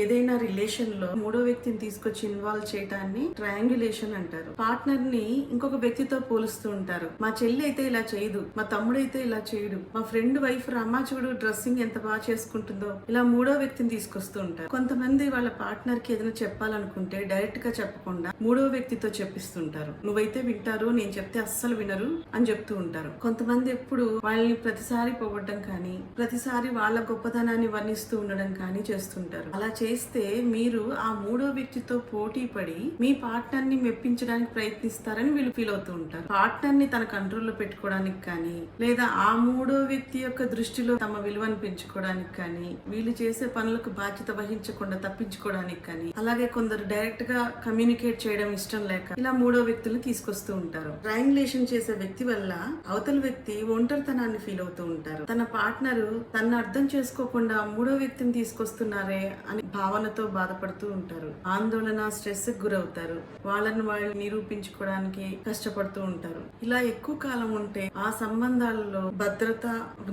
ఏదైనా రిలేషన్ లో మూడో వ్యక్తిని తీసుకొచ్చి ఇన్వాల్వ్ చేయడాన్ని ట్రయాంగులేషన్ అంటారు. పార్ట్నర్ ని ఇంకొక వ్యక్తితో పోలుస్తూ ఉంటారు. మా చెల్లి అయితే ఇలా చేయదు, మా తమ్ముడు అయితే ఇలా చేయడు, మా ఫ్రెండ్ వైఫ్ అమ్మ చూడు డ్రెస్సింగ్ ఎంత బాగా చేసుకుంటుందో, ఇలా మూడో వ్యక్తిని తీసుకొస్తూ ఉంటారు. కొంతమంది వాళ్ళ పార్ట్నర్ కి ఏదైనా చెప్పాలనుకుంటే డైరెక్ట్ గా చెప్పకుండా మూడో వ్యక్తితో చెప్పిస్తుంటారు. నువ్వైతే వింటారు, నేను చెప్తే అస్సలు వినరు అని చెప్తూ ఉంటారు. కొంతమంది ఎప్పుడు వాళ్ళని ప్రతిసారి పొగడ్డం కానీ, ప్రతిసారి వాళ్ళ గొప్పతనాన్ని వర్ణిస్తూ ఉండడం కానీ చేస్తుంటారు. అలా చేస్తే మీరు ఆ మూడో వ్యక్తితో పోటీ పడి మీ పార్ట్నర్ ని మెప్పించడానికి ప్రయత్నిస్తారని వీళ్ళు ఫీల్ అవుతూ ఉంటారు. పార్ట్నర్ ని తన కంట్రోల్లో పెట్టుకోవడానికి కానీ, లేదా ఆ మూడో వ్యక్తి యొక్క దృష్టిలో తమ విలువను పెంచుకోవడానికి కానీ, వీళ్ళు చేసే పనులకు బాధ్యత వహించకుండా తప్పించుకోవడానికి కానీ, అలాగే కొందరు డైరెక్ట్ గా కమ్యూనికేట్ చేయడం ఇష్టం లేక ఇలా మూడో వ్యక్తులు తీసుకొస్తూ ఉంటారు. ట్రయాంగులేషన్ చేసే వ్యక్తి వల్ల అవతల వ్యక్తి ఒంటరితనాన్ని ఫీల్ అవుతూ ఉంటారు. తన పార్ట్నర్ తను అర్థం చేసుకోకుండా మూడో వ్యక్తిని తీసుకొస్తున్నారే అని భావనతో బాధపడుతూ ఉంటారు. ఆందోళన, స్ట్రెస్ కి గురవుతారు. వాళ్ళని వాళ్ళు నిరూపించుకోవడానికి కష్టపడుతూ ఉంటారు. ఇలా ఎక్కువ కాలం ఉంటే ఆ సంబంధాలలో భద్రత,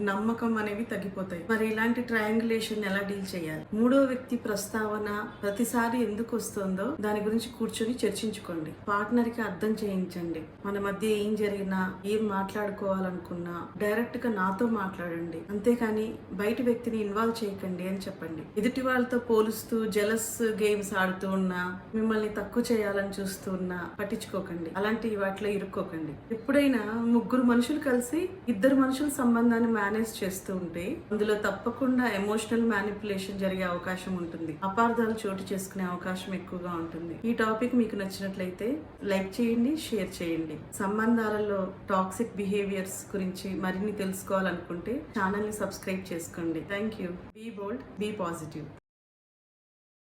నమ్మకం అనేవి తగ్గిపోతాయి. మరి ఇలాంటి ట్రయాంగులేషన్ ఎలా డీల్ చేయాలి? మూడో వ్యక్తి ప్రస్తావన ప్రతిసారి ఎందుకు వస్తుందో దాని గురించి కూర్చొని చర్చించుకోండి. పార్ట్నర్ కి అర్థం చేయించండి. మన మధ్య ఏం జరిగినా, ఏం మాట్లాడుకోవాలనుకున్నా డైరెక్ట్ గా నాతో మాట్లాడండి, అంతేకాని బయట వ్యక్తిని ఇన్వాల్వ్ చేయకండి అని చెప్పండి. ఎదుటి వాళ్ళతో పోలుస్తూ జెలస్ గేమ్స్ ఆడుతూ ఉన్నా, మిమ్మల్ని తక్కువ చేయాలని చూస్తూ ఉన్నా పట్టించుకోకండి. అలాంటి వాటిలో ఇరుక్కోకండి. ఎప్పుడైనా ముగ్గురు మనుషులు కలిసి ఇద్దరు మనుషుల సంబంధాన్ని మేనేజ్ చేస్తూ ఉంటే అందులో తప్పకుండా ఎమోషనల్ మ్యానిపులేషన్ జరిగే అవకాశం ఉంటుంది. అపార్థాలు చోటు చేసుకునే అవకాశం ఎక్కువగా ఉంటుంది. ఈ టాపిక్ మీకు నచ్చినట్లయితే లైక్ చేయండి, షేర్ చేయండి. సంబంధాలలో టాక్సిక్ బిహేవియర్స్ గురించి మరిన్ని తెలుసుకోవాలనుకుంటే ఛానల్ ని సబ్స్క్రైబ్ చేసుకోండి. Thank you. Be bold, be positive.